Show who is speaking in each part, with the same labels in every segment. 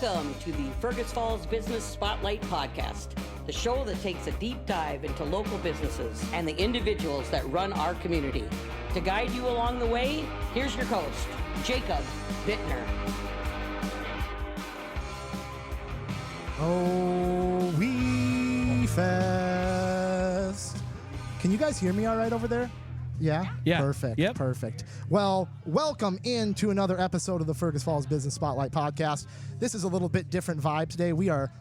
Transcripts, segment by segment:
Speaker 1: Welcome to the Fergus Falls Business Spotlight Podcast, the show that takes a deep dive into local businesses and the individuals that run our community. To guide you along the way, here's your host, Jacob Bittner.
Speaker 2: Oh, we fest. Can you guys hear me all right over there? Yeah?
Speaker 3: Yeah.
Speaker 2: Perfect.
Speaker 3: Yep.
Speaker 2: Perfect. Well, welcome into another episode of the Fergus Falls Business Spotlight Podcast. This is a little bit different vibe today. We are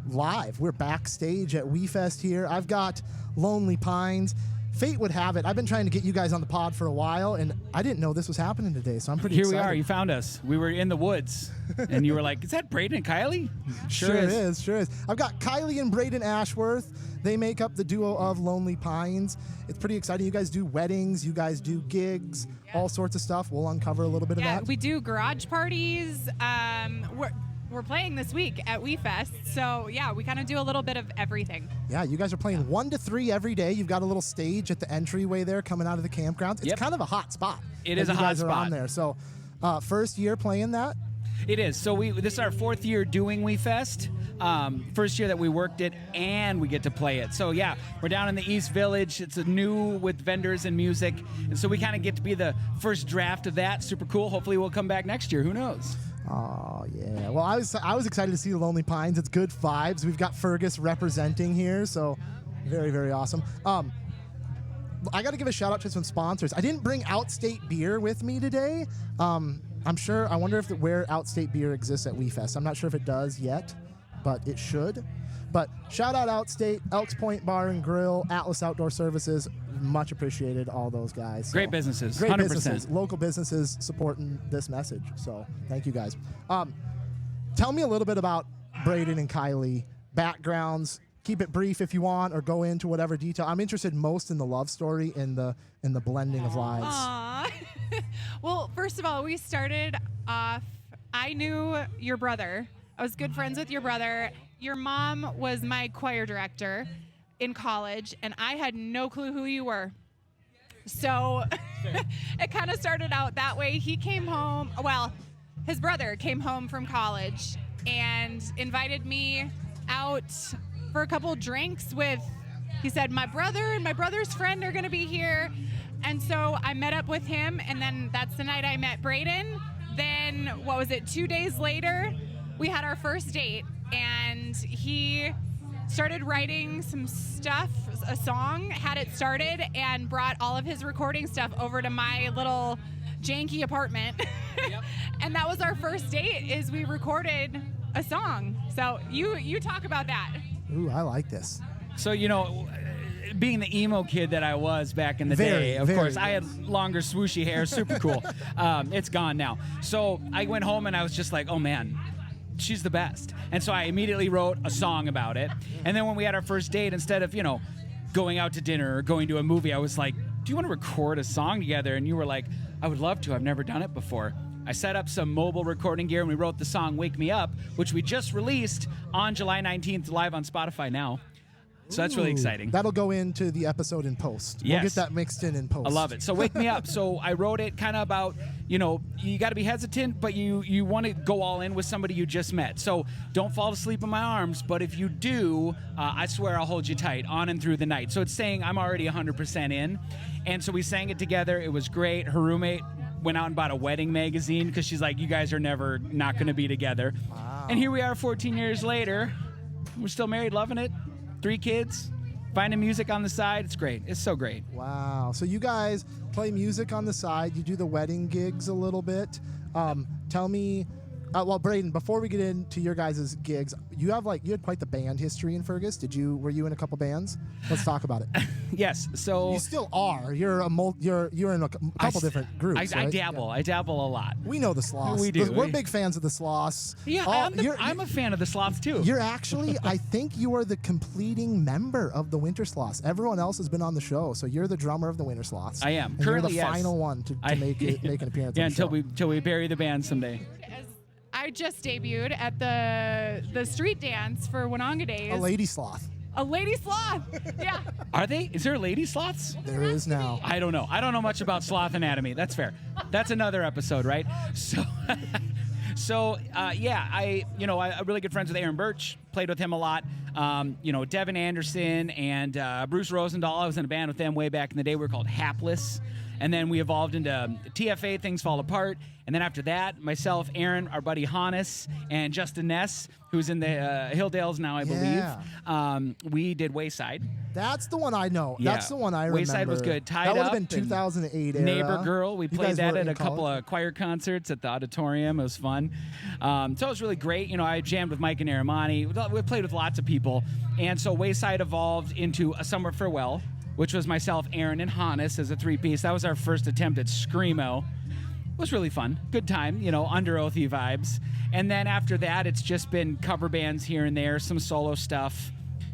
Speaker 2: live. We're backstage at WeFest here. I've got Lonely Pines. Fate would have it, I've been trying to get you guys on the pod for a while, and I didn't know this was happening today, so I'm pretty excited.
Speaker 3: Here we are. You found us. We were in the woods, and you were like, is that Braden and Kylie?
Speaker 2: Sure is. I've got Kylie and Braden Ashworth. They make up the duo of Lonely Pines. It's pretty exciting. You guys do weddings. You guys do gigs, all sorts of stuff. We'll uncover a little bit of that.
Speaker 4: Yeah, we do garage parties. We're playing this week at WeFest, so yeah, we kind of do a little bit of everything.
Speaker 2: Yeah, you guys are playing 1 to 3 every day. You've got a little stage at the entryway there coming out of the campgrounds. It's kind of a hot spot.
Speaker 3: It is a hot spot.
Speaker 2: You guys are on there. So, first year playing that?
Speaker 3: It is. So this is our 4th year doing WeFest. First year that we worked it, and we get to play it. So yeah, we're down in the East Village. It's a new with vendors and music, and so we kind of get to be the first draft of that. Super cool. Hopefully we'll come back next year. Who knows?
Speaker 2: Oh, yeah. Well, I was excited to see the Lonely Pines. It's good vibes. We've got Fergus representing here, so very, very awesome. I got to give a shout out to some sponsors. I didn't bring Outstate beer with me today. I wonder where Outstate beer exists at WeFest. I'm not sure if it does yet, but it should. But shout out Outstate, Elks Point Bar and Grill, Atlas Outdoor Services. Much appreciated, all those guys. So,
Speaker 3: great businesses,
Speaker 2: great
Speaker 3: 100%.
Speaker 2: businesses, local businesses supporting this message. So thank you guys. Tell me a little bit about Braden and Kylie, backgrounds. Keep it brief if you want, or go into whatever detail. I'm interested most in the love story and the blending of lives.
Speaker 4: Aww. Well, first of all, we started off. I knew your brother. I was good friends with your brother. Your mom was my choir director in college, and I had no clue who you were. So it kind of started out that way. He came home, his brother came home from college and invited me out for a couple drinks he said, my brother and my brother's friend are going to be here. And so I met up with him, and then that's the night I met Braden. Then, 2 days later, we had our first date, and he started writing some stuff, a song, had it started, and brought all of his recording stuff over to my little janky apartment. Yep. And that was our first date, is we recorded a song. So you talk about that.
Speaker 2: Ooh, I like this.
Speaker 3: So, being the emo kid that I was back in the day, of course, I had longer swooshy hair, super cool. It's gone now. So I went home and I was just like, oh man, she's the best. And so I immediately wrote a song about it. And then when we had our first date, instead of, going out to dinner or going to a movie, I was like, do you want to record a song together? And you were like, I would love to. I've never done it before. I set up some mobile recording gear and we wrote the song Wake Me Up, which we just released on July 19th live on Spotify now. So that's really exciting.
Speaker 2: That'll go into the episode in post.
Speaker 3: Yes.
Speaker 2: We'll get that mixed in post.
Speaker 3: I love it. So Wake Me Up. So I wrote it kind of about, you got to be hesitant, but you want to go all in with somebody you just met. So don't fall asleep in my arms, but if you do, I swear I'll hold you tight on and through the night. So it's saying I'm already 100% in. And so we sang it together. It was great. Her roommate went out and bought a wedding magazine because she's like, you guys are never not going to be together. Wow. And here we are 14 years later. We're still married, loving it. 3 kids, finding music on the side. It's great. It's so great.
Speaker 2: Wow. So you guys play music on the side. You do the wedding gigs a little bit. Tell me, Braden, before we get into your guys' gigs, you had quite the band history in Fergus. Were you in a couple bands? Let's talk about it.
Speaker 3: Yes. So
Speaker 2: you still are. You're in a couple different groups.
Speaker 3: I
Speaker 2: right?
Speaker 3: dabble.
Speaker 2: Yeah.
Speaker 3: I dabble a lot.
Speaker 2: We know the Sloths.
Speaker 3: We do.
Speaker 2: We're big fans of the Sloths.
Speaker 3: Yeah, I'm a fan of the Sloths too.
Speaker 2: You're actually, I think you are the completing member of the Winter Sloths. Everyone else has been on the show, so you're the drummer of the Winter Sloths.
Speaker 3: I am.
Speaker 2: And
Speaker 3: Currently,
Speaker 2: you're the
Speaker 3: yes.
Speaker 2: final one to make an appearance.
Speaker 3: Yeah,
Speaker 2: on the show.
Speaker 3: until we bury the band someday.
Speaker 4: I just debuted at the street dance for Winonga Days.
Speaker 2: A lady sloth.
Speaker 4: A lady sloth. Yeah.
Speaker 3: Are they? Is there lady sloths?
Speaker 2: There is now.
Speaker 3: I don't know. I don't know much about sloth anatomy. That's fair. That's another episode, right? So So I'm really good friends with Aaron Birch. Played with him a lot. Devin Anderson and Bruce Rosendahl. I was in a band with them way back in the day. We were called Hapless. And then we evolved into TFA, Things Fall Apart. And then after that, myself, Aaron, our buddy Hannes, and Justin Ness, who's in the Hilldales now, I believe. We did Wayside.
Speaker 2: That's the one I know.
Speaker 3: Yeah.
Speaker 2: That's the one I remember.
Speaker 3: Wayside was good. Tied
Speaker 2: that would
Speaker 3: Up
Speaker 2: have been 2008 era.
Speaker 3: Neighbor Girl. We
Speaker 2: You
Speaker 3: played
Speaker 2: guys
Speaker 3: that
Speaker 2: were
Speaker 3: at
Speaker 2: in
Speaker 3: a couple
Speaker 2: college?
Speaker 3: of choir concerts at the auditorium. It was fun. So it was really great. I jammed with Mike and Aramani. We played with lots of people. And so Wayside evolved into A Summer Farewell, which was myself, Aaron, and Hannes as a three-piece. That was our first attempt at Screamo. It was really fun. Good time, under oathy vibes. And then after that, it's just been cover bands here and there, some solo stuff,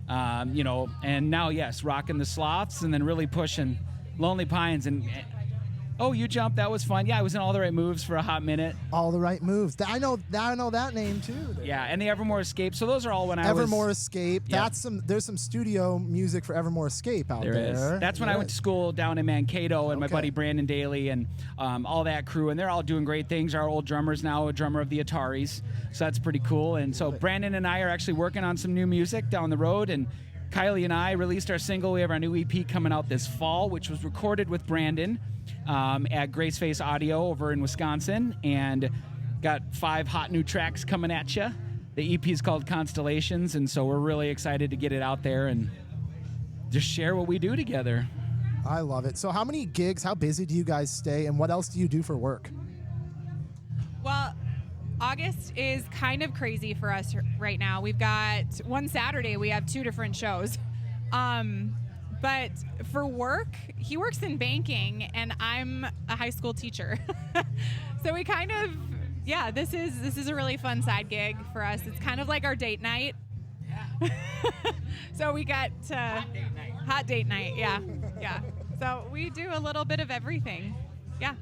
Speaker 3: and now, yes, rocking the Sloths and then really pushing Lonely Pines. And you jumped. That was fun. Yeah, I was in All the Right Moves for a hot minute.
Speaker 2: All the Right Moves. I know that name too.
Speaker 3: Yeah, and the Evermore Escape. So those are all when I was...
Speaker 2: Evermore Escape.
Speaker 3: Yep.
Speaker 2: There's some studio music for Evermore Escape out there.
Speaker 3: There is. That's when I went to school down in Mankato, and my
Speaker 2: Okay.
Speaker 3: buddy Brandon Daly and all that crew, and they're all doing great things. Our old drummer's now a drummer of the Ataris, so that's pretty cool. And so Brandon and I are actually working on some new music down the road, and Kylie and I released our single. We have our new EP coming out this fall, which was recorded with Brandon at Graceface Audio over in Wisconsin, and got 5 hot new tracks coming at you. The EP is called Constellations, and so we're really excited to get it out there and just share what we do together.
Speaker 2: I love it. So how many gigs, how busy do you guys stay, and what else do you do for work?
Speaker 4: Well, August is kind of crazy for us right now. We've got one Saturday, we have 2 different shows. But for work, he works in banking and I'm a high school teacher. So we kind of, this is a really fun side gig for us. It's kind of like our date night. Yeah. So we got hot date night. Yeah. So we do a little bit of everything. Yeah.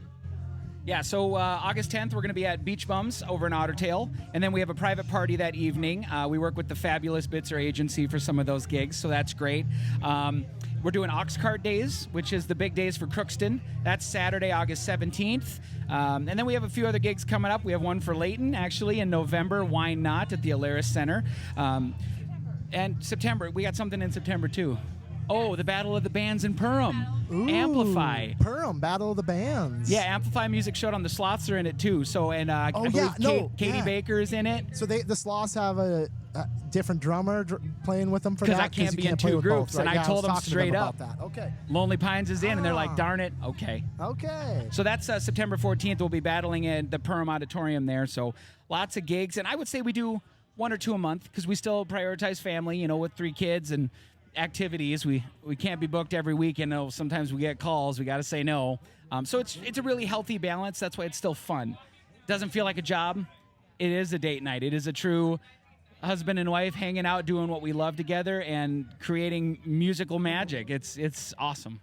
Speaker 3: Yeah, so August 10th, we're going to be at Beach Bums over in Otter Tail, and then we have a private party that evening. We work with the Fabulous Bitzer agency for some of those gigs, so that's great. We're doing Ox Cart Days, which is the big days for Crookston. That's Saturday, August 17th. And then we have a few other gigs coming up. We have one for Layton, actually, in November, Why Not, at the Alaris Center. And September, we got something in September, too. Oh, the Battle of the Bands in Perham.
Speaker 2: Ooh,
Speaker 3: Amplify.
Speaker 2: Perham, Battle of the Bands.
Speaker 3: Yeah, Amplify Music Showdown. The Sloths are in it too. So, and I believe Katie Baker is in it.
Speaker 2: So the Sloths have a different drummer playing with them for that?
Speaker 3: Because I can't be in 2 groups, and I told them straight up.
Speaker 2: About that. Okay.
Speaker 3: Lonely Pines is in, and they're like, darn it, okay.
Speaker 2: Okay.
Speaker 3: So that's September 14th. We'll be battling in the Perham Auditorium there. So lots of gigs, and I would say we do 1 or 2 a month because we still prioritize family, with 3 kids and activities. We can't be booked every week, sometimes we get calls, we got to say no. So it's a really healthy balance. That's why it's still fun. Doesn't feel like a job. It is a date night. It is a true husband and wife hanging out, doing what we love together and creating musical magic. It's awesome.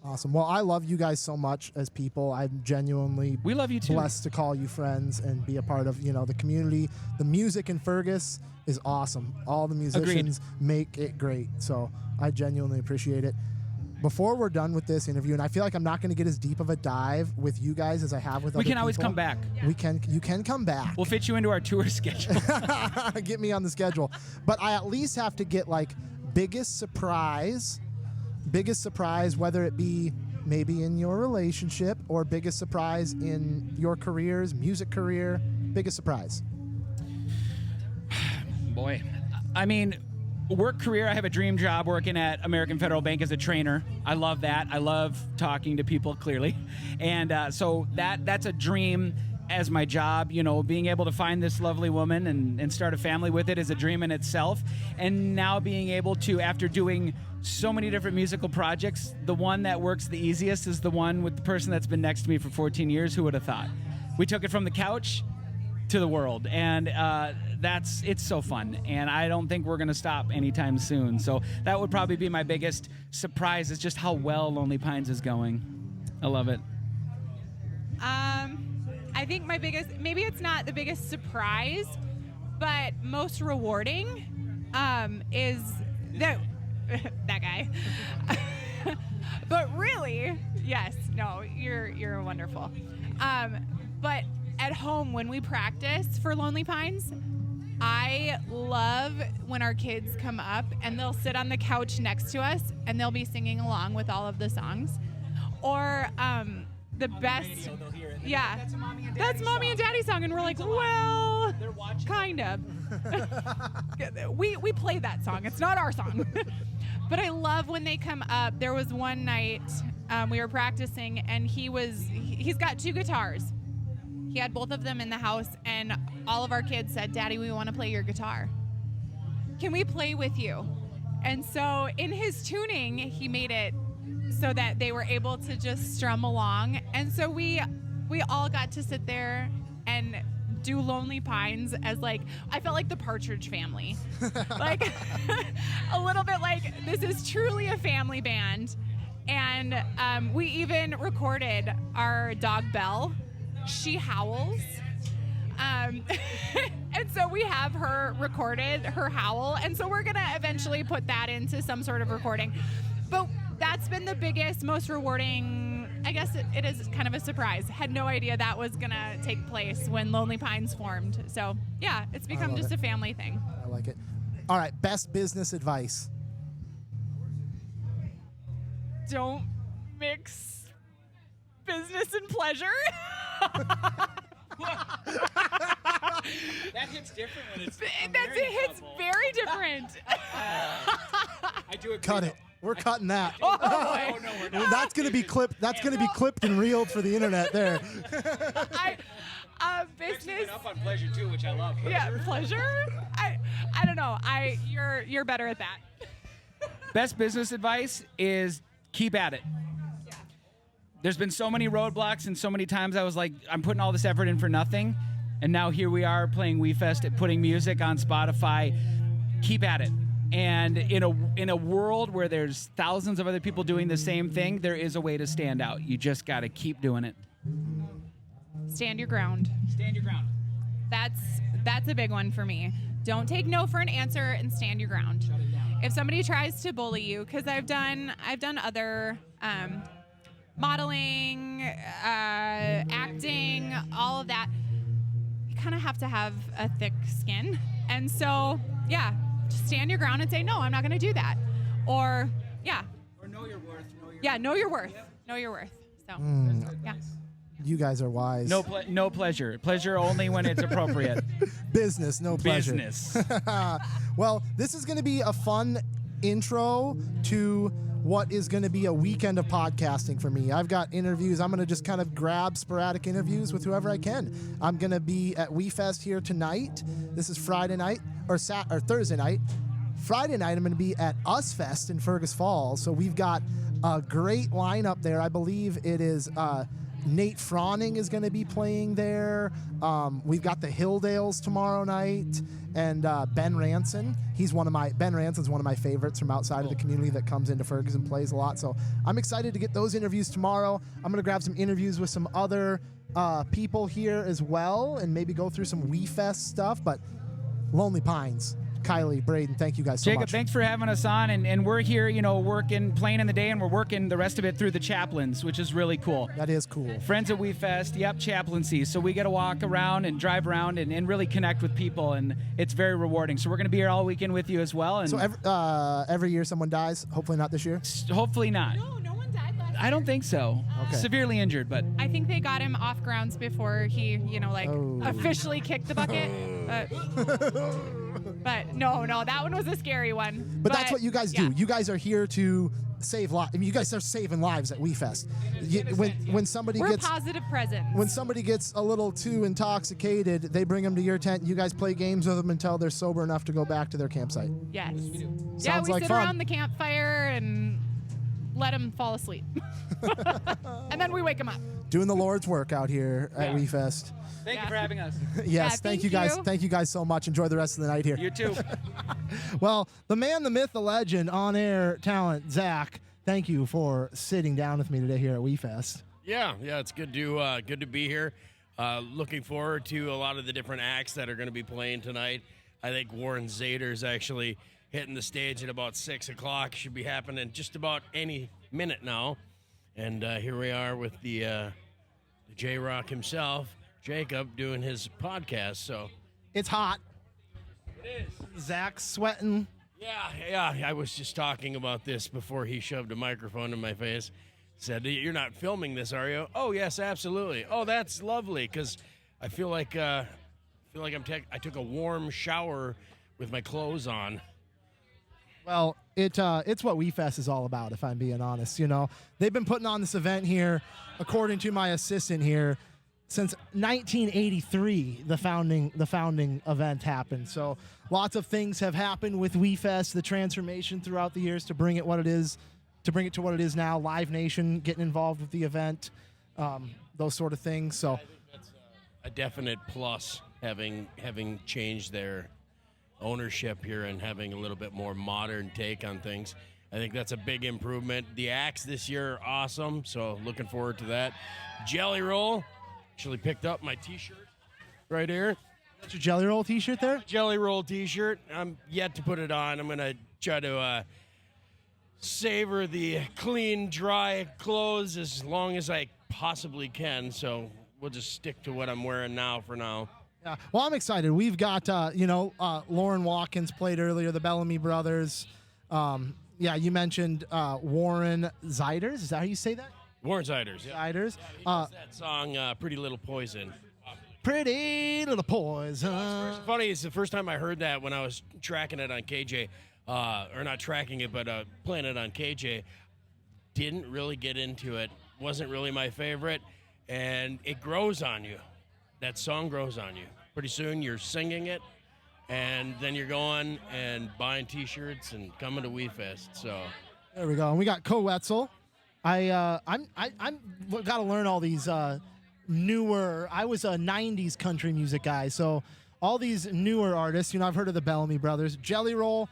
Speaker 2: Awesome. Well, I love you guys so much as people. I'm genuinely
Speaker 3: We love you too.
Speaker 2: blessed to call you friends and be a part of, the community. The music in Fergus is awesome. All the musicians make it great. So I genuinely appreciate it. Before we're done with this interview, and I feel like I'm not going to get as deep of a dive with you guys as I have with other people.
Speaker 3: We can always come back.
Speaker 2: You can come back.
Speaker 3: We'll fit you into our tour schedule.
Speaker 2: Get me on the schedule. But I at least have to get biggest surprise, whether it be maybe in your relationship or biggest surprise in your careers, music career, biggest surprise.
Speaker 3: Boy, I mean, work career, I have a dream job working at American Federal Bank as a trainer. I love that. I love talking to people, clearly. And so that's a dream as my job. Being able to find this lovely woman and start a family with it is a dream in itself. And now being able to, after doing so many different musical projects, the one that works the easiest is the one with the person that's been next to me for 14 years. Who would have thought? We took it from the couch to the world, and it's so fun, and I don't think we're gonna stop anytime soon. So that would probably be my biggest surprise, is just how well Lonely Pines is going. I love it.
Speaker 4: I think my biggest, maybe it's not the biggest surprise, but most rewarding is that guy. But really, yes, no, you're wonderful. But at home when we practice for Lonely Pines, I love when our kids come up and they'll sit on the couch next to us and they'll be singing along with all of the songs. Or the best, yeah, that's mommy and daddy song, and we're like, well, kind of. we play that song. It's not our song. But I love when they come up. There was one night we were practicing, and he's got 2 guitars. He had both of them in the house, and all of our kids said, Daddy, we want to play your guitar. Can we play with you? And so in his tuning, he made it so that they were able to just strum along. And so we all got to sit there and do Lonely Pines as, like, I felt like the Partridge Family. Like, a little bit like, this is truly a family band. And we even recorded our dog, Belle. She howls. And so we have her recorded, her howl. And so we're going to eventually put that into some sort of recording. But that's been the biggest, most rewarding, I guess it is kind of a surprise. Had no idea that was going to take place when Lonely Pines formed. So, yeah, it's become just a family thing.
Speaker 2: I like it. All right, best business advice.
Speaker 4: Don't mix business and pleasure.
Speaker 3: That hits different when it's
Speaker 4: It hits very different.
Speaker 3: I do agree.
Speaker 2: Cut it. We're cutting that.
Speaker 3: Oh, no, we're not.
Speaker 2: That's going to be clipped. That's going to be clipped and reeled for the internet there.
Speaker 4: Business.
Speaker 3: Up on pleasure too, which I love.
Speaker 4: Yeah, pleasure. I don't know. You're better at that.
Speaker 3: Best business advice is keep at it.
Speaker 4: Yeah.
Speaker 3: There's been so many roadblocks, and so many times I was like, I'm putting all this effort in for nothing. And now here we are playing WeFest, putting music on Spotify. Keep at it. And in a world where there's thousands of other people doing the same thing, there is a way to stand out. You just got to keep doing it.
Speaker 4: Stand your ground.
Speaker 3: Stand your ground.
Speaker 4: That's a big one for me. Don't take no for an answer and stand your ground.
Speaker 3: Shut it down.
Speaker 4: If somebody tries to bully you, because I've done other modeling, acting, all of that. You kind of have to have a thick skin, and so yeah, just stand your ground and say no, I'm not going to do that, or yeah,
Speaker 3: Or know your worth.
Speaker 4: know your worth. Know your worth. So yeah.
Speaker 2: You guys are wise.
Speaker 3: No pleasure. Pleasure only when it's appropriate.
Speaker 2: Business, no pleasure.
Speaker 3: Business.
Speaker 2: Well, this is going to be a fun intro to what is going to be a weekend of podcasting for me. I've got interviews. I'm going to just kind of grab sporadic interviews with whoever I can. I'm going to be at WeFest here tonight. This is Friday night or Thursday night. Friday night, I'm going to be at Us Fest in Fergus Falls. So we've got a great lineup there. I believe it is Nate Froning is going to be playing there. We've got the Hilldales tomorrow night, and Ben Ranson. Ben Ranson's one of my favorites from outside of the community that comes into Fergus and plays a lot. So I'm excited to get those interviews tomorrow. I'm going to grab some interviews with some other people here as well, and maybe go through some WeFest stuff. But Lonely Pines. Kylie, Braden, thank you guys so
Speaker 3: Jacob,
Speaker 2: much.
Speaker 3: thanks for having us on, and we're here, working, playing in the day, and we're working the rest of it through the chaplains, which is really cool.
Speaker 2: That is cool.
Speaker 3: Friends at WeFest, yep, chaplaincy. So we get to walk around and drive around and really connect with people, and it's very rewarding. So we're going to be here all weekend with you as well. And
Speaker 2: So every year someone dies. Hopefully not this year.
Speaker 3: hopefully not.
Speaker 4: No one died last
Speaker 3: I don't think so.
Speaker 2: Okay.
Speaker 3: Severely injured, but
Speaker 4: I think they got him off grounds before he,
Speaker 2: Oh.
Speaker 4: officially kicked the bucket. But no, that one was a scary one.
Speaker 2: But that's what you guys do.
Speaker 4: yeah.
Speaker 2: You guys are here to save lives. I mean, you guys are saving lives at WeFest. When somebody
Speaker 4: We're
Speaker 2: gets
Speaker 4: positive presence.
Speaker 2: when somebody gets a little too intoxicated, they bring them to your tent. You guys play games with them until they're sober enough to go back to their campsite.
Speaker 4: Yes.
Speaker 2: Sounds
Speaker 4: we
Speaker 2: like
Speaker 4: sit
Speaker 2: fun.
Speaker 4: around the campfire and let them fall asleep. And then we wake them up.
Speaker 2: Doing the Lord's work out here at WeFest.
Speaker 3: thank
Speaker 4: Yeah.
Speaker 3: you for having us.
Speaker 2: Yes, thank you guys.
Speaker 4: you.
Speaker 2: Thank you guys so much. Enjoy the rest of the night here.
Speaker 3: You too.
Speaker 2: Well, the man, the myth, the legend, on-air talent, Zakk, thank you for sitting down with me today here at WeFest.
Speaker 5: Yeah, it's good to be here. Looking forward to a lot of the different acts that are going to be playing tonight. I think Warren Zader's actually hitting the stage at about 6 o'clock. Should be happening just about any minute now. And here we are with the J-Rock himself, Jacob doing his podcast. So
Speaker 2: It's hot.
Speaker 5: it is.
Speaker 2: Zakk's sweating.
Speaker 5: Yeah. I was just talking about this before he shoved a microphone in my face. Said, "You're not filming this, are you?" "Oh, yes, absolutely." "Oh, that's lovely," because I feel like I took a warm shower with my clothes on.
Speaker 2: Well, it's what WeFest is all about, if I'm being honest. You know, they've been putting on this event here, according to my assistant here, since 1983. The founding event happened. So lots of things have happened with WeFest, the transformation throughout the years to bring it to what it is now. Live Nation getting involved with the event, those sort of things. So
Speaker 5: I think that's a definite plus, having changed their ownership here and having a little bit more modern take on things. I think that's a big improvement. The acts this year are awesome, so looking forward to that. Jelly Roll, actually picked up my t-shirt right here.
Speaker 2: that's your Jelly Roll t-shirt there?
Speaker 5: Jelly Roll t-shirt. I'm yet to put it on. I'm going to try to savor the clean, dry clothes as long as I possibly can, so we'll just stick to what I'm wearing now for now.
Speaker 2: Yeah. Well, I'm excited. We've got, Lauren Watkins played earlier, the Bellamy brothers. You mentioned Warren Zeiders. Is that how you say that?
Speaker 5: Warren Zeiders. Yeah.
Speaker 2: Zeiders.
Speaker 5: He does that song, Pretty Little Poison.
Speaker 2: Pretty Little Poison.
Speaker 5: Funny, it's the first time I heard that when I was tracking it on KJ. Or not tracking it, but playing it on KJ. Didn't really get into it. Wasn't really my favorite. And it grows on you. That song grows on you. Pretty soon you're singing it, and then you're going and buying T-shirts and coming to WeFest. So
Speaker 2: There we go. And we got Co Wetzel. I'm got to learn all these newer. I was a '90s country music guy, so all these newer artists. You know, I've heard of the Bellamy brothers. Jelly Roll,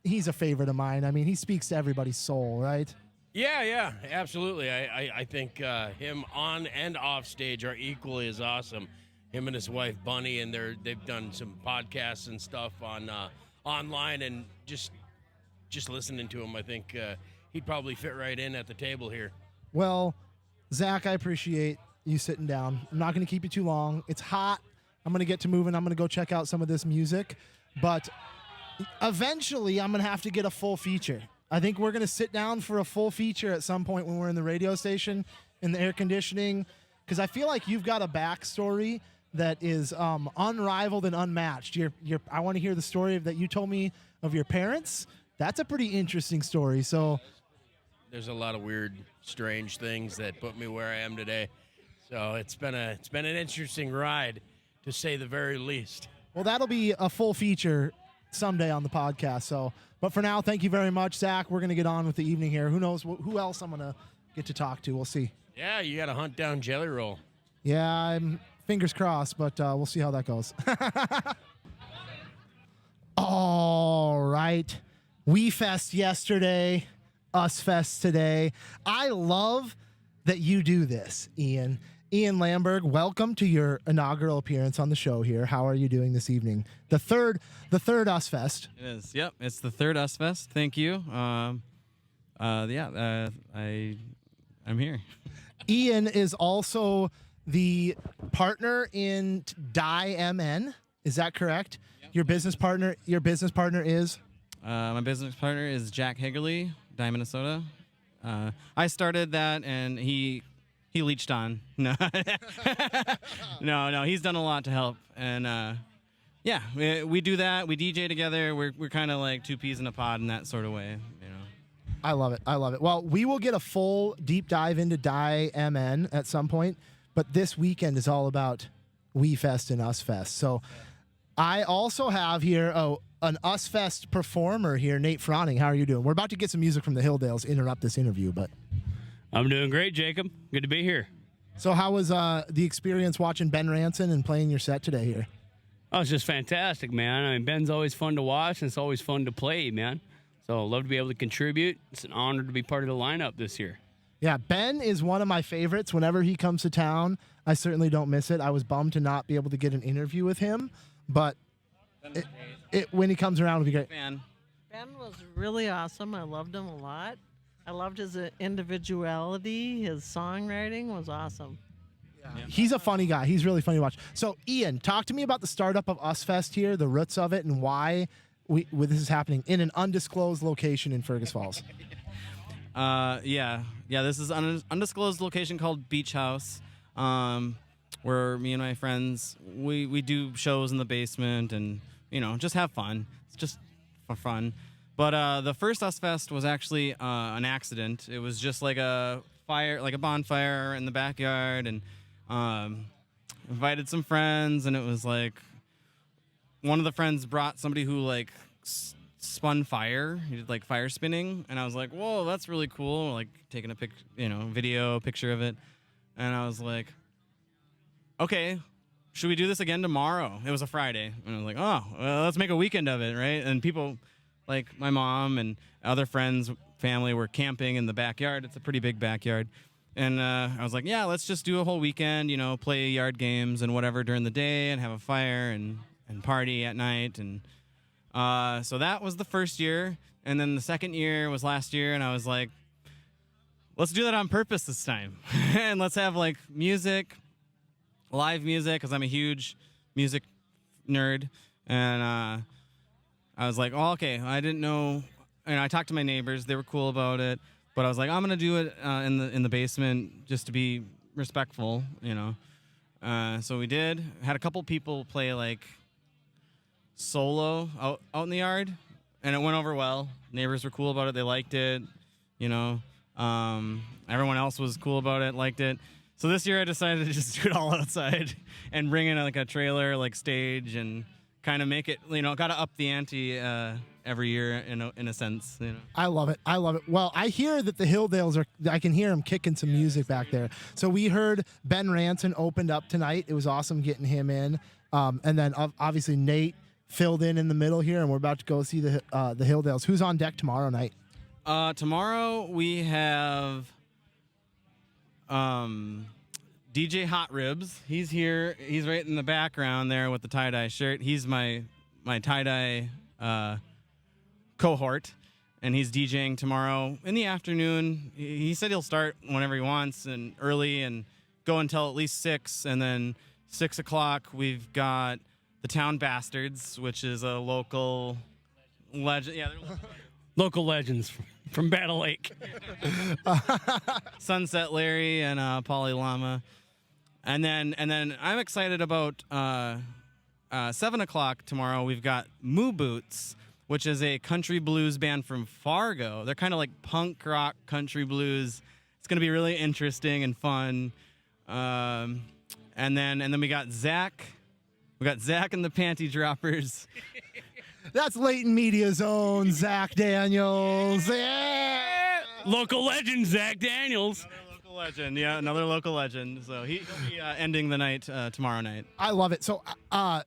Speaker 2: he's a favorite of mine. I mean, he speaks to everybody's soul, right?
Speaker 5: yeah, absolutely. I think him on and off stage are equally as awesome. Him and his wife Bunny, and they've done some podcasts and stuff on online, and just listening to him, I think he'd probably fit right in at the table here.
Speaker 2: Well, Zakk, I appreciate you sitting down. I'm not going to keep you too long. It's hot. I'm going to get to moving. I'm going to go check out some of this music, but eventually I'm going to have to get a full feature. I think we're going to sit down for a full feature at some point when we're in the radio station, in the air conditioning, because I feel like you've got a backstory that is unrivaled and unmatched. I want to hear the story that you told me of your parents. That's a pretty interesting story. So
Speaker 5: there's a lot of weird, strange things that put me where I am today. So it's been an interesting ride, to say the very least.
Speaker 2: Well, that'll be a full feature someday on the podcast. So, but for now, thank you very much, Zakk. We're going to get on with the evening here. Who knows who else I'm going to get to talk to. We'll see.
Speaker 5: Yeah, you got to hunt down Jelly Roll.
Speaker 2: Yeah, I'm fingers crossed, but we'll see how that goes. All right. WeFest yesterday, Us Fest today. I love that you do this, Ian. Ian Lamberg, welcome to your inaugural appearance on the show here. How are you doing this evening? The third Us Fest.
Speaker 6: It is. Yep, it's the third Us Fest. Thank you. I'm here.
Speaker 2: Ian is also the partner in DIE-MN. Is that correct? Yep. Your business partner is?
Speaker 6: My business partner is Jack Hagerly, Dye, Minnesota. I started that, and he leached on. No, no, he's done a lot to help, and we do that. We DJ together. We're kind of like two peas in a pod in that sort of way, you know.
Speaker 2: I love it. Well, we will get a full deep dive into DIE-MN at some point, but this weekend is all about WeFest and Us Fest. So I also have here an Us Fest performer here, Nate Froning. How are you doing? We're about to get some music from the Hilldales, interrupt this interview, but
Speaker 7: I'm doing great, Jacob. Good to be here.
Speaker 2: So how was the experience watching Ben Ranson and playing your set today here?
Speaker 7: Oh, it's just fantastic, man. I mean, Ben's always fun to watch, and it's always fun to play, man. So love to be able to contribute. It's an honor to be part of the lineup this year.
Speaker 2: Yeah, Ben is one of my favorites. Whenever he comes to town, I certainly don't miss it. I was bummed to not be able to get an interview with him, but when he comes around, it'll be great.
Speaker 6: Man.
Speaker 8: Ben was really awesome. I loved him a lot. I loved his individuality. His songwriting was awesome.
Speaker 2: He's a funny guy. He's really funny to watch. So, Ian, talk to me about the startup of Us Fest here, the roots of it, and why this is happening in an undisclosed location in Fergus Falls.
Speaker 6: Yeah. This is an undisclosed location called Beach House, where me and my friends we do shows in the basement and just have fun. It's just for fun. But the first Us Fest was actually an accident. It was just like a fire, like a bonfire in the backyard, and invited some friends, and it was like one of the friends brought somebody who like spun fire. He did like fire spinning, and I was like, whoa, that's really cool. Like taking a picture of it, and I was like, okay, should we do this again tomorrow? It was a Friday, and I was like, oh, well, let's make a weekend of it, right? And people like my mom and other friends, family were camping in the backyard. It's a pretty big backyard. And I was like, yeah, let's just do a whole weekend, play yard games and whatever during the day and have a fire and party at night. And so that was the first year. And then the second year was last year. And I was like, let's do that on purpose this time. And let's have like music, live music, because I'm a huge music nerd. And I was like, oh, okay, I didn't know. And I talked to my neighbors. They were cool about it. But I was like, I'm going to do it in the basement just to be respectful, So we did. Had a couple people play like solo out in the yard. And it went over well. Neighbors were cool about it. They liked it, Everyone else was cool about it, liked it. So this year I decided to just do it all outside and bring in like a trailer, like stage, and kind of make it, got to up the ante every year in a sense.
Speaker 2: I love it. Well, I hear that the Hilldales I can hear them kicking some music back there. So we heard Ben Ranson opened up tonight. It was awesome getting him in. And then obviously Nate filled in the middle here, and we're about to go see the Hilldales. Who's on deck tomorrow night?
Speaker 6: Tomorrow we have DJ Hot Ribs. He's here. He's right in the background there with the tie-dye shirt. He's my tie-dye cohort, and he's DJing tomorrow in the afternoon. He said he'll start whenever he wants and early and go until at least 6, and then 6 o'clock we've got the Town Bastards, which is a local legend. Yeah, they're
Speaker 7: local legends from Battle Lake.
Speaker 6: Sunset Larry and Pauly Llama. And then I'm excited about 7 o'clock tomorrow. We've got Moo Boots, which is a country blues band from Fargo. They're kind of like punk rock country blues. It's going to be really interesting and fun. And then we got Zakk. We got Zakk and the Panty Droppers.
Speaker 2: That's Leighton Media's own Zakk Daniels. Yeah!
Speaker 7: Local legend, Zakk Daniels.
Speaker 6: Legend, yeah, another local legend. So he'll be ending the night tomorrow night.
Speaker 2: I love it. So how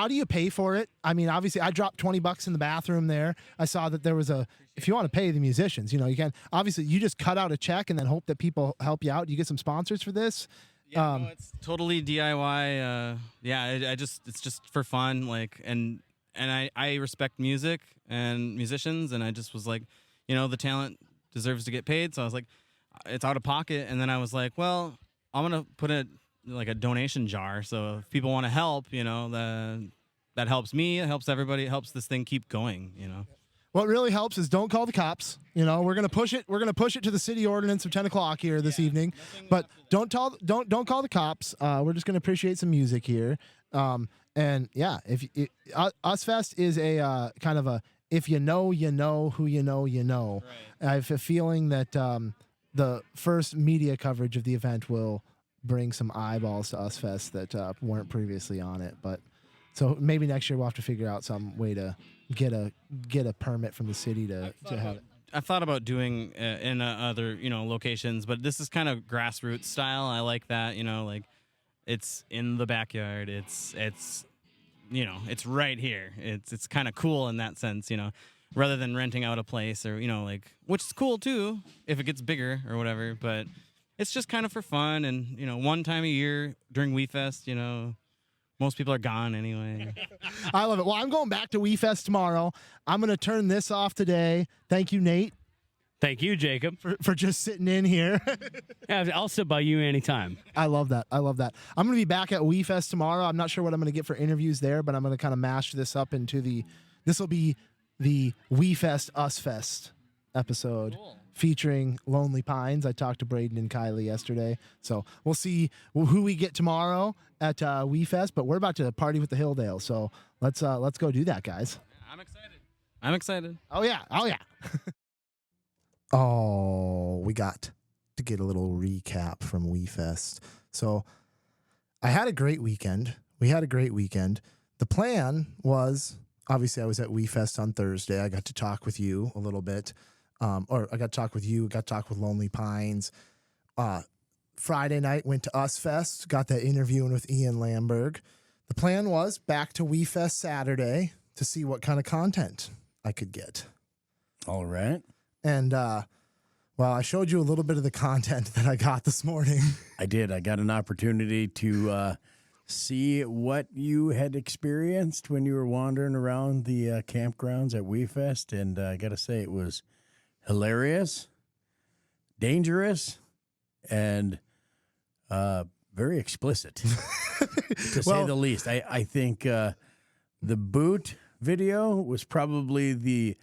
Speaker 2: do you pay for it? I mean, obviously I dropped $20 in the bathroom there. I saw that there was if you want to pay the musicians, you can, obviously you just cut out a check and then hope that people help you out. You get some sponsors for this.
Speaker 6: Yeah, no, it's totally DIY. It's just for fun. Like, and I respect music and musicians, and I just was like, the talent deserves to get paid. So I was like, it's out of pocket. And then I was like, well, I'm going to put it like a donation jar. So if people want to help, that helps me. It helps everybody. It helps this thing keep going,
Speaker 2: What really helps is don't call the cops. We're gonna push it. We're gonna push it to the city ordinance of 10 o'clock here this evening. But don't call the cops. We're just gonna appreciate some music here. And yeah, Us Fest is a kind of a if you know who you know. Right. I have a feeling that the first media coverage of the event will bring some eyeballs to Us Fest that weren't previously on it. But so maybe next year we'll have to figure out some way to get a permit from the city to have it.
Speaker 6: I've thought about doing in other locations, but this is kind of grassroots style. I like that. Like it's in the backyard. It's right here. It's kind of cool in that sense. Rather than renting out a place or which is cool too if it gets bigger or whatever. But it's just kind of for fun and one time a year during WeFest. Most people are gone anyway.
Speaker 2: I love it. Well, I'm going back to WeFest tomorrow. I'm going to turn this off today. Thank you, Nate.
Speaker 7: Thank you, Jacob.
Speaker 2: for just sitting in here.
Speaker 7: Yeah, I'll sit by you anytime.
Speaker 2: I love that. I'm going to be back at WeFest tomorrow. I'm not sure what I'm going to get for interviews there, but I'm going to kind of mash this up into this will be the WeFest Us Fest episode featuring Lonely Pines. I talked to Braden and Kylie yesterday, so we'll see who we get tomorrow at WeFest. But we're about to party with the Hilldale, so let's go do that, guys.
Speaker 6: I'm excited.
Speaker 2: Oh yeah. Oh, we got to get a little recap from WeFest. So I had a great weekend. We had a great weekend. The plan was, obviously I was at WeFest on Thursday. I got to talk with you a little bit. Or I got to talk with you, got to talk with Lonely Pines. Friday night went to Us Fest, got that interviewing with Ian Lamberg. The plan was back to WeFest Saturday to see what kind of content I could get.
Speaker 9: All right.
Speaker 2: And, well, I showed you a little bit of the content that I got this morning.
Speaker 9: I did. I got an opportunity to see what you had experienced when you were wandering around the campgrounds at WeFest. And I got to say, it was hilarious, dangerous, and very explicit, to say the least. I think the boot video was probably the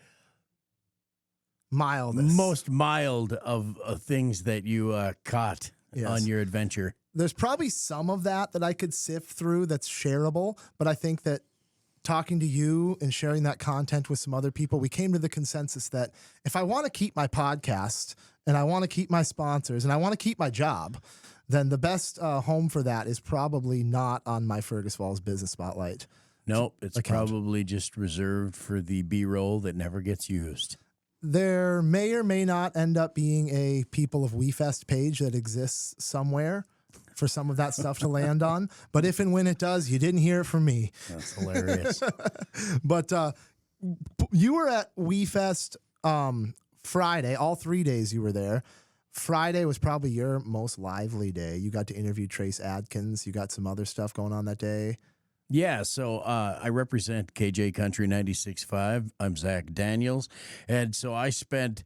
Speaker 9: most mild of things that you caught on your adventure.
Speaker 2: There's probably some of that I could sift through that's shareable, but I think that talking to you and sharing that content with some other people, we came to the consensus that if I want to keep my podcast and I want to keep my sponsors and I want to keep my job, then the best home for that is probably not on my Fergus Falls Business Spotlight.
Speaker 9: Nope, it's probably just reserved for the B-roll that never gets used.
Speaker 2: There may or may not end up being a People of WeFest page that exists somewhere for some of that stuff to land on. But if and when it does, you didn't hear it from me.
Speaker 9: That's hilarious.
Speaker 2: But you were at WeFest Friday, all 3 days you were there. Friday was probably your most lively day. You got to interview Trace Adkins. You got some other stuff going on that day.
Speaker 9: Yeah, so I represent KJ Country 96.5. I'm Zakk Daniels. And so I spent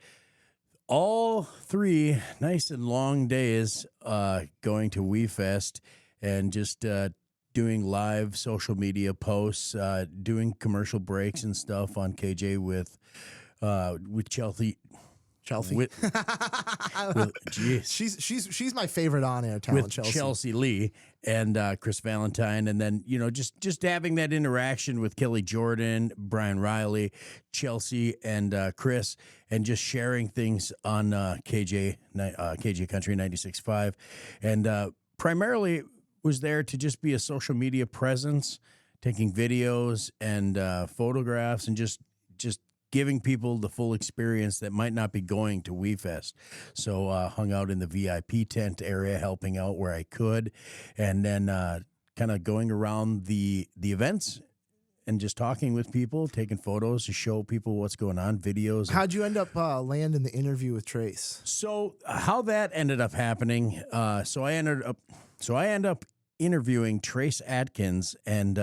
Speaker 9: all 3 nice and long days going to WeFest and just doing live social media posts, doing commercial breaks and stuff on KJ with Chelsea.
Speaker 2: She's my favorite on-air talent.
Speaker 9: With Chelsea Lee and Chris Valentine, and then just having that interaction with Kelly Jordan, Brian Riley, Chelsea, and Chris, and just sharing things on KJ Country 96.5, and primarily was there to just be a social media presence, taking videos and photographs, and just giving people the full experience that might not be going to WeFest. So hung out in the VIP tent area, helping out where I could, and then kind of going around the events and just talking with people, taking photos to show people what's going on, videos.
Speaker 2: How'd you end up landing the interview with Trace?
Speaker 9: So how that ended up happening, so I ended up interviewing Trace Adkins, and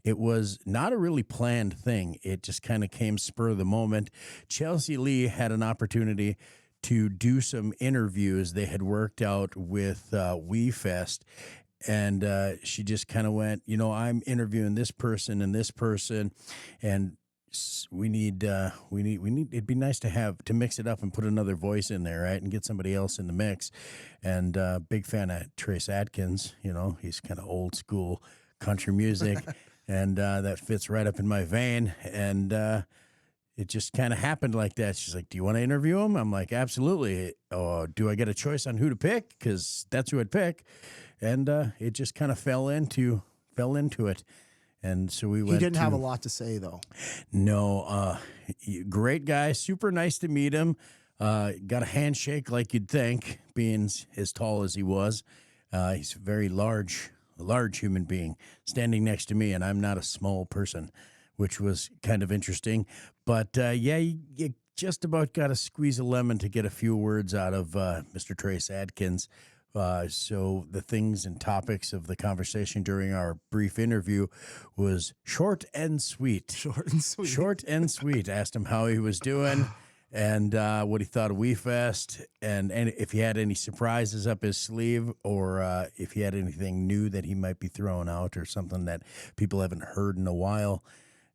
Speaker 9: it was not a really planned thing. It just kind of came spur of the moment. Chelsea Lee had an opportunity to do some interviews they had worked out with WeFest, and she just kind of went, I'm interviewing this person, and we need it'd be nice to mix it up and put another voice in there, right, and get somebody else in the mix. And big fan of Trace Adkins. He's kind of old school country music, and that fits right up in my vein. And it just kind of happened like that. She's like, "Do you want to interview him?" I'm like, "Absolutely." Oh, do I get a choice on who to pick? Because that's who I'd pick. And it just kind of fell into it. And so we went.
Speaker 2: He didn't have a lot to say, though.
Speaker 9: No, great guy, super nice to meet him. Got a handshake like you'd think, being as tall as he was. He's a very large human being standing next to me, and I'm not a small person, which was kind of interesting. But you just about got to squeeze a lemon to get a few words out of Mr. Trace Adkins. So the things and topics of the conversation during our brief interview was short and sweet.
Speaker 2: Short and sweet.
Speaker 9: Short and sweet. Asked him how he was doing, and what he thought of WeFest, and if he had any surprises up his sleeve, or if he had anything new that he might be throwing out, or something that people haven't heard in a while,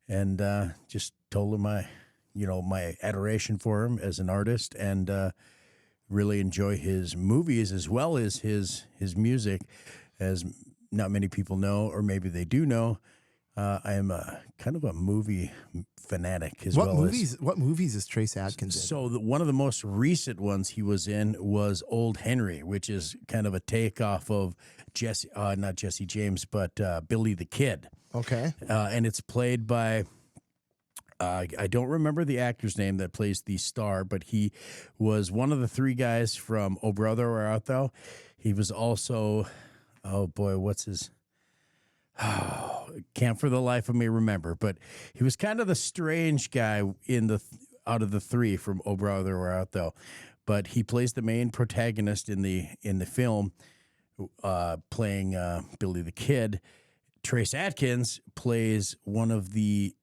Speaker 9: and just told him my adoration for him as an artist, and really enjoy his movies as well as his music. As not many people know, or maybe they do know, I am a kind of a movie fanatic as well.
Speaker 2: What movies is Trace Adkins in?
Speaker 9: So one of the most recent ones he was in was Old Henry, which is kind of a takeoff of not Jesse James, but Billy the Kid.
Speaker 2: Okay.
Speaker 9: And it's played by, I don't remember the actor's name that plays the star, but he was one of the three guys from Oh Brother, Where Art Thou? He was also, oh boy, what's his... Oh, can't for the life of me remember, but he was kind of the strange guy out of the three from Oh Brother, Where Art Thou? But he plays the main protagonist in the film, playing Billy the Kid. Trace Adkins plays one of the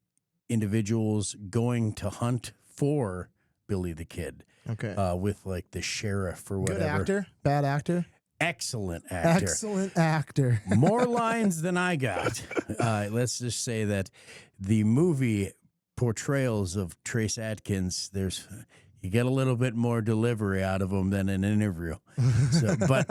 Speaker 9: individuals going to hunt for Billy the Kid.
Speaker 2: Okay.
Speaker 9: With like the sheriff or whatever.
Speaker 2: Good actor? Bad actor?
Speaker 9: Excellent actor.
Speaker 2: Excellent actor.
Speaker 9: More lines than I got. Let's just say that the movie portrayals of Trace Adkins, you get a little bit more delivery out of him than an interview. So, but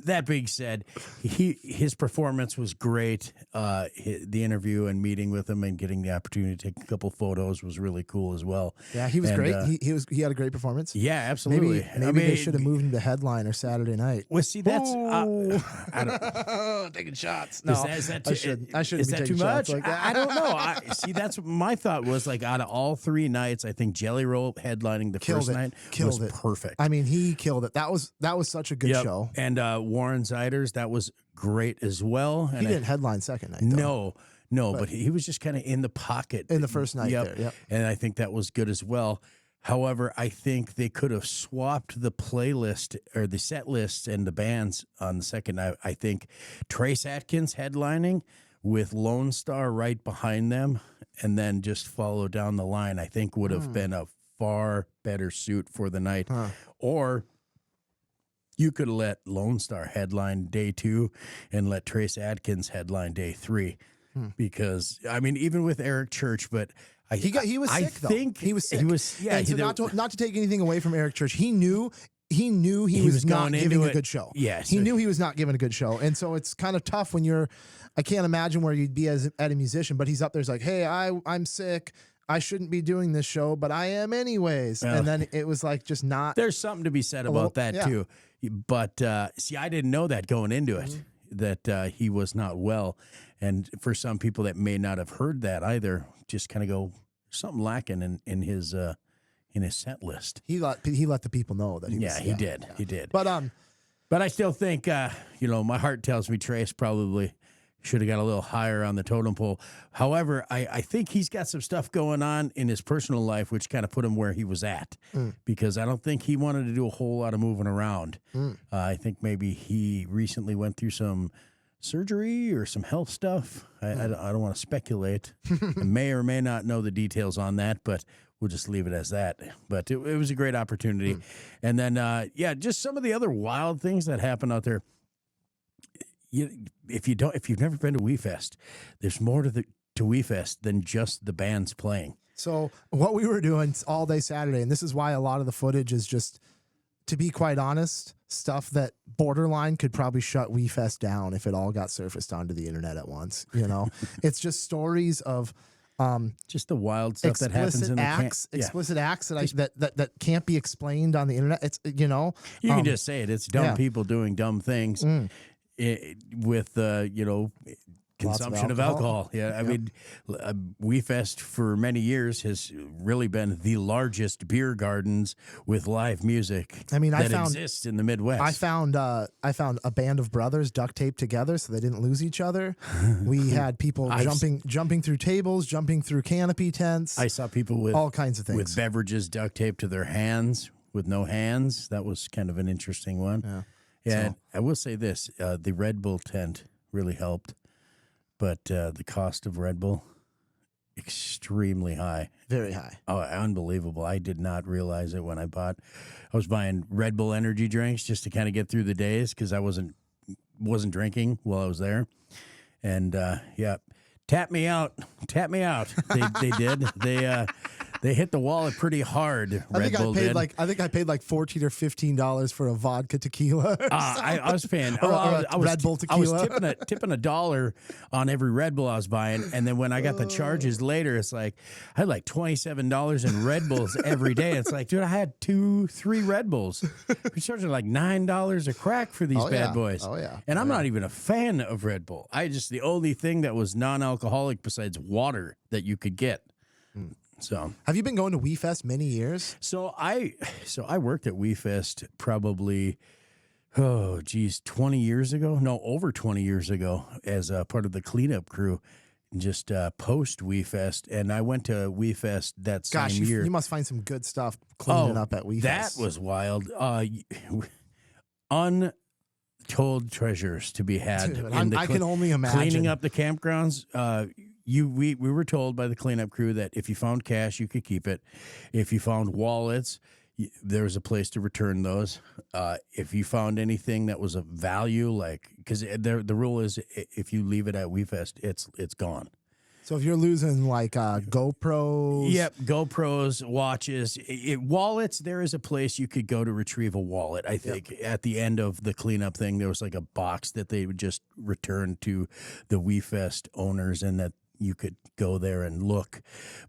Speaker 9: that being said, his performance was great. The interview and meeting with him and getting the opportunity to take a couple photos was really cool as well.
Speaker 2: Yeah, he was great. He had a great performance.
Speaker 9: Yeah, absolutely.
Speaker 2: Maybe they should have moved him to headliner Saturday night.
Speaker 9: Well, see, that's I don't,
Speaker 2: taking shots.
Speaker 9: No,
Speaker 2: I shouldn't
Speaker 9: is
Speaker 2: be
Speaker 9: that
Speaker 2: taking
Speaker 9: too much?
Speaker 2: shots like that.
Speaker 9: I don't know. See, that's what my thought was. Like, out of all 3 nights, I think Jelly Roll headlining the first night was perfect.
Speaker 2: I mean, he killed it. That was such a good show.
Speaker 9: And Warren Zeiders, that was great as well. And
Speaker 2: He didn't headline second night, though.
Speaker 9: No, but he was just kind of in the pocket
Speaker 2: in the first night.
Speaker 9: Yep.
Speaker 2: There, yep.
Speaker 9: And I think that was good as well. However, I think they could have swapped the playlist or the set lists and the bands on the second night. I think Trace Adkins headlining with Lone Star right behind them, and then just follow down the line, I think would have been a far better suit for the night. Or you could let Lone Star headline day 2 and let Trace Adkins headline day 3. Because, I mean, even with Eric Church, but
Speaker 2: he was sick, though. He was sick.
Speaker 9: Yeah.
Speaker 2: So not to take anything away from Eric Church, he knew he was not giving a good show.
Speaker 9: Yes.
Speaker 2: He knew he was not giving a good show. And so it's kind of tough when I can't imagine where you'd be at a musician, but he's up there's like, hey, I'm sick. I shouldn't be doing this show, but I am anyways. And then it was like just not.
Speaker 9: There's something to be said about that too. But see, I didn't know that going into it, that he was not well. And for some people that may not have heard that either, just kind of go, something lacking in his set list.
Speaker 2: He let the people know that he was.
Speaker 9: Yeah, he did.
Speaker 2: Yeah.
Speaker 9: He did.
Speaker 2: But
Speaker 9: I still think, my heart tells me Trace probably should have got a little higher on the totem pole. However, I think he's got some stuff going on in his personal life which kind of put him where he was at, because I don't think he wanted to do a whole lot of moving around. I think maybe he recently went through some surgery or some health stuff. I don't want to speculate. I may or may not know the details on that, but we'll just leave it as that. But it was a great opportunity. And then, just some of the other wild things that happen out there. If you've never been to WeFest, there's more to WeFest than just the bands playing.
Speaker 2: So what we were doing all day Saturday, and this is why a lot of the footage is just, to be quite honest, stuff that borderline could probably shut WeFest down if it all got surfaced onto the internet at once. It's just stories of
Speaker 9: just the wild stuff that happens in
Speaker 2: explicit acts that can't be explained on the internet. It's
Speaker 9: you can just say it. It's dumb people doing dumb things. With consumption of alcohol. Yeah, I mean, WeFest for many years has really been the largest beer gardens with live music.
Speaker 2: I mean,
Speaker 9: that exists in the Midwest.
Speaker 2: I found a band of brothers duct taped together so they didn't lose each other. We had people jumping through tables, jumping through canopy tents.
Speaker 9: I saw people with
Speaker 2: all kinds of things
Speaker 9: with beverages duct taped to their hands with no hands. That was kind of an interesting one. Yeah, so, I will say this: the Red Bull tent really helped, but the cost of Red Bull extremely high.
Speaker 2: Very high.
Speaker 9: Oh, unbelievable. I did not realize it when I was buying Red Bull energy drinks just to kind of get through the days because I wasn't drinking while I was there. And yeah, tap me out. They did. They hit the wallet pretty hard. I think I paid like
Speaker 2: $14 or $15 for a vodka tequila.
Speaker 9: I was paying
Speaker 2: or Red Bull tequila.
Speaker 9: I was tipping $1 on every Red Bull I was buying, and then when I got the charges later, it's like I had like $27 in Red Bulls every day. It's like, dude, I had 2-3 Red Bulls. We're charging like $9 a crack for these bad boys.
Speaker 2: Oh yeah,
Speaker 9: and I'm not even a fan of Red Bull. The only thing that was non-alcoholic besides water that you could get. So,
Speaker 2: have you been going to WeFest many years?
Speaker 9: So I worked at WeFest probably, 20 years ago. No, over 20 years ago as a part of the cleanup crew, just post WeFest. And I went to WeFest that same year.
Speaker 2: You must find some good stuff cleaning up at WeFest.
Speaker 9: That was wild. Untold treasures to be had.
Speaker 2: Dude, I can only imagine.
Speaker 9: Cleaning up the campgrounds. We were told by the cleanup crew that if you found cash, you could keep it. If you found wallets, there was a place to return those. If you found anything that was of value, because the rule is if you leave it at WeFest, it's gone.
Speaker 2: So if you're losing like GoPros,
Speaker 9: yep, GoPros, watches, wallets, there is a place you could go to retrieve a wallet. I think at the end of the cleanup thing, there was like a box that they would just return to the WeFest owners, and that you could go there and look.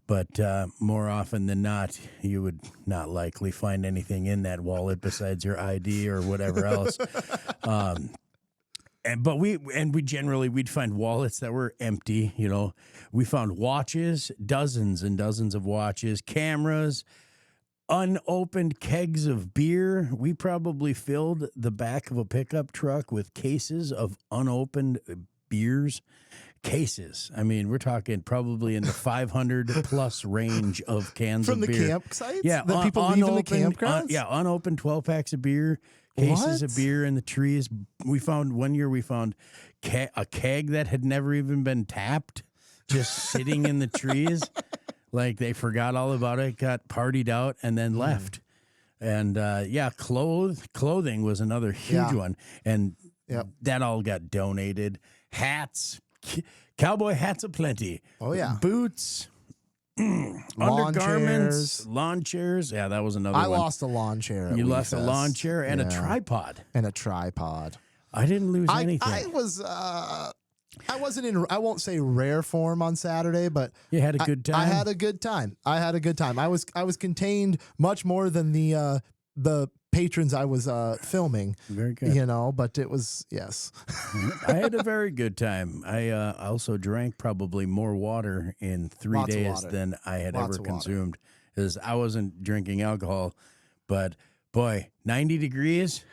Speaker 9: But more often than not, you would not likely find anything in that wallet besides your ID or whatever else. But we'd find wallets that were empty. You know, we found watches, dozens and dozens of watches, cameras, unopened kegs of beer. We probably filled the back of a pickup truck with cases of unopened beers. Cases. I mean, we're talking probably in the 500 plus range of cans
Speaker 2: from
Speaker 9: of beer.
Speaker 2: From the campsites?
Speaker 9: Yeah,
Speaker 2: that people leave in the campgrounds?
Speaker 9: Unopened 12 packs of beer, cases of beer in the trees. One year we found a keg that had never even been tapped, just sitting in the trees. Like they forgot all about it, got partied out, and then left. And clothing was another huge one. And that all got donated. Hats. Cowboy hats aplenty.
Speaker 2: Oh yeah,
Speaker 9: boots, undergarments, lawn chairs. Yeah, that was another one.
Speaker 2: I lost a lawn chair.
Speaker 9: You lost a lawn chair and a tripod.
Speaker 2: I
Speaker 9: didn't lose anything.
Speaker 2: I wasn't in. I won't say rare form on Saturday, but
Speaker 9: you had a good time.
Speaker 2: I had a good time. I was contained much more than the patrons I was filming.
Speaker 9: Very good.
Speaker 2: You know, but it was, yes.
Speaker 9: I had a very good time. I also drank probably more water in 3 days than I had ever consumed, because I wasn't drinking alcohol. But boy, 90 degrees,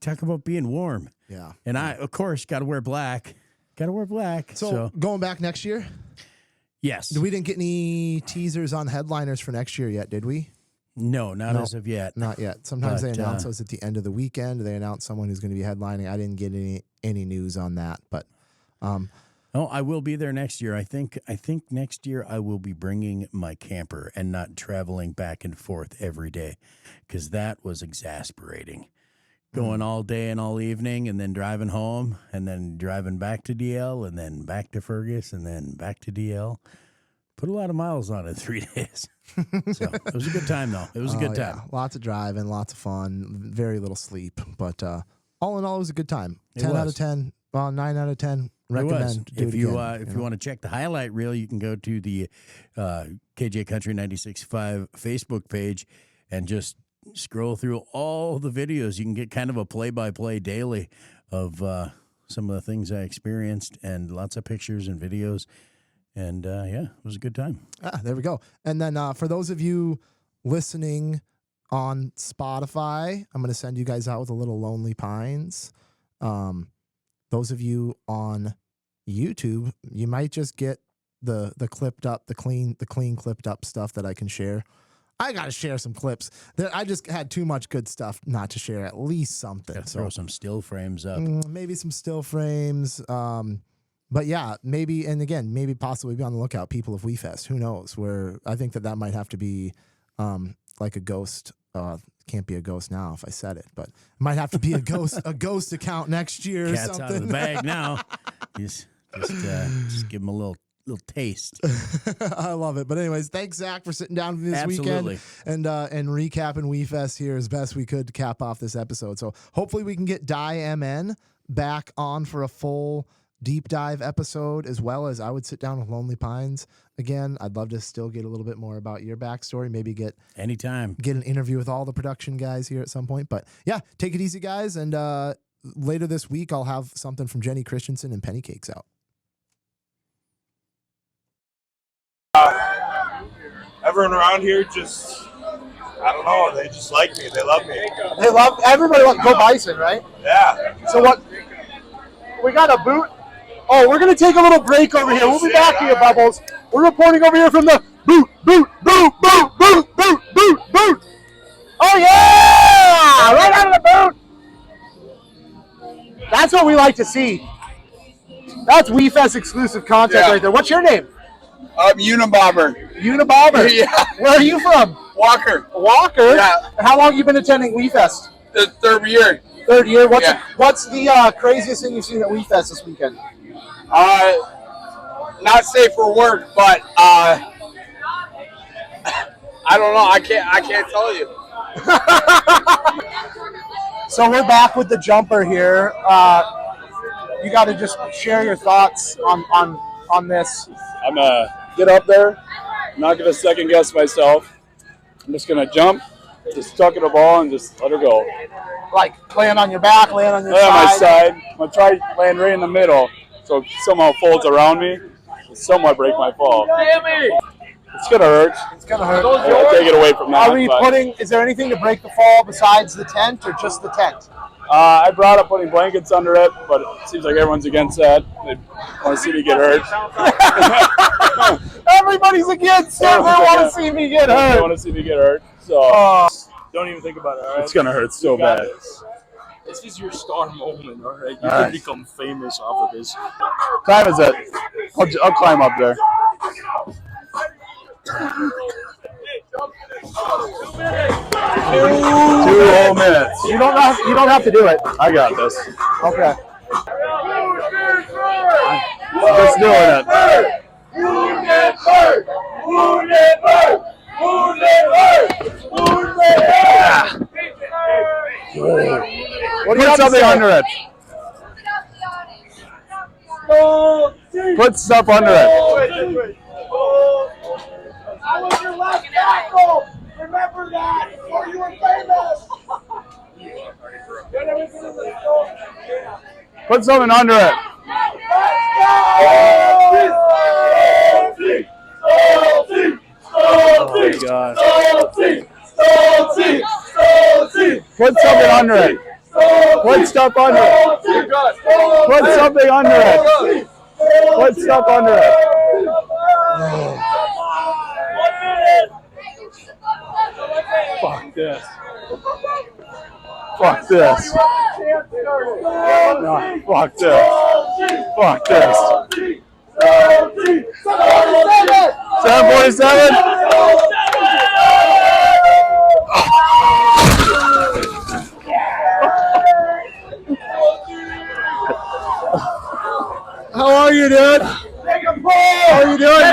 Speaker 9: talk about being warm.
Speaker 2: Yeah.
Speaker 9: And I, of course, got to wear black. So
Speaker 2: going back next year?
Speaker 9: Yes.
Speaker 2: We didn't get any teasers on headliners for next year yet, did we?
Speaker 9: No, not as of yet.
Speaker 2: Not yet. Sometimes they announce those at the end of the weekend. They announce someone who's going to be headlining. I didn't get any news on that, but
Speaker 9: I will be there next year. I think next year I will be bringing my camper and not traveling back and forth every day, because that was exasperating. Going all day and all evening, and then driving home, and then driving back to DL, and then back to Fergus, and then back to DL. Put a lot of miles on it in 3 days. So it was a good time, though. It was a good time.
Speaker 2: Yeah. Lots of driving, lots of fun, very little sleep. But all in all, it was a good time. 10 out of 10. Well, 9 out of 10. Recommend.
Speaker 9: If you want to check the highlight reel, you can go to the KJ Country 96.5 Facebook page and just scroll through all the videos. You can get kind of a play-by-play daily of some of the things I experienced, and lots of pictures and videos. And it was a good time.
Speaker 2: There we go. And then for those of you listening on Spotify, I'm going to send you guys out with a little Lonely Pines. Those of you on YouTube, you might just get the clipped up, the clean clipped up stuff that I can share. I got to share some clips. I just had too much good stuff not to share. At least something.
Speaker 9: Throw some still frames up.
Speaker 2: Maybe some still frames. But yeah, maybe, and again, maybe possibly be on the lookout, people of WeFest. Who knows? Where I think that might have to be like a ghost. Can't be a ghost now if I said it, but it might have to be a ghost account next year or
Speaker 9: Cat's
Speaker 2: something.
Speaker 9: out of the bag now. Just give him a little taste.
Speaker 2: I love it. But anyways, thanks, Zakk, for sitting down with me this
Speaker 9: Absolutely.
Speaker 2: weekend and recapping WeFest here as best we could to cap off this episode. So hopefully we can get MN back on for a full deep dive episode, as well as I would sit down with Lonely Pines again. I'd love to still get a little bit more about your backstory, maybe get
Speaker 9: an
Speaker 2: interview with all the production guys here at some point. But yeah, take it easy, guys. And later this week, I'll have something from Jenny Christensen and Penny Cakes out.
Speaker 10: Everyone around here just, I don't know, they just like me. They love me.
Speaker 2: Everybody wants Go Bison, right?
Speaker 10: Yeah.
Speaker 2: So what? We got a boot. Oh, we're going to take a little break over here. We'll be back here, Bubbles. We're reporting over here from the boot. Oh, yeah! Right out of the boot. That's what we like to see. That's WeFest exclusive content right there. What's your name?
Speaker 10: Unabomber.
Speaker 2: Yeah. Where are you from?
Speaker 10: Walker.
Speaker 2: Yeah. And how long have you been attending WeFest?
Speaker 10: The third year.
Speaker 2: Third year. What's the craziest thing you've seen at WeFest this weekend?
Speaker 10: Not safe for work, but I don't know. I can't tell you.
Speaker 2: So we're back with the jumper here. You got to just share your thoughts on this.
Speaker 11: I'm gonna get up there. I'm not gonna second guess myself. I'm just gonna jump, just tuck at the ball, and just let her go.
Speaker 2: Like laying on your back, laying on your
Speaker 11: Lay
Speaker 2: side.
Speaker 11: on my side. I'm gonna try laying right in the middle, so it somehow folds around me. It'll somewhat break my fall. It's gonna hurt. I'll take it away from that.
Speaker 2: Are we putting? Is there anything to break the fall besides the tent, or just the tent?
Speaker 11: I brought up putting blankets under it, but it seems like everyone's against that. They want to see me get hurt.
Speaker 2: Everybody's against it. They want to see me get hurt.
Speaker 11: They want to see me get hurt. So don't even think about it. All right? It's gonna hurt so bad.
Speaker 12: This is your star moment, all right? You're going to become famous off of this.
Speaker 11: What time is it? I'll climb up there. 2 whole minutes.
Speaker 2: You don't have to do it.
Speaker 11: I got this.
Speaker 2: Okay.
Speaker 11: Just doing it.
Speaker 2: What do you
Speaker 11: Put
Speaker 2: have to
Speaker 11: something
Speaker 2: say?
Speaker 11: under it. Put stuff under it.
Speaker 10: I was your last tackle. Remember that, or you were famous.
Speaker 11: Put something under it. Oh my God. Put something under it. Put stuff under it. Put something under it. Put stuff under it. Fuck this. Fuck this. No, fuck this. Fuck this. 747?
Speaker 2: How are you, dude? How are you doing?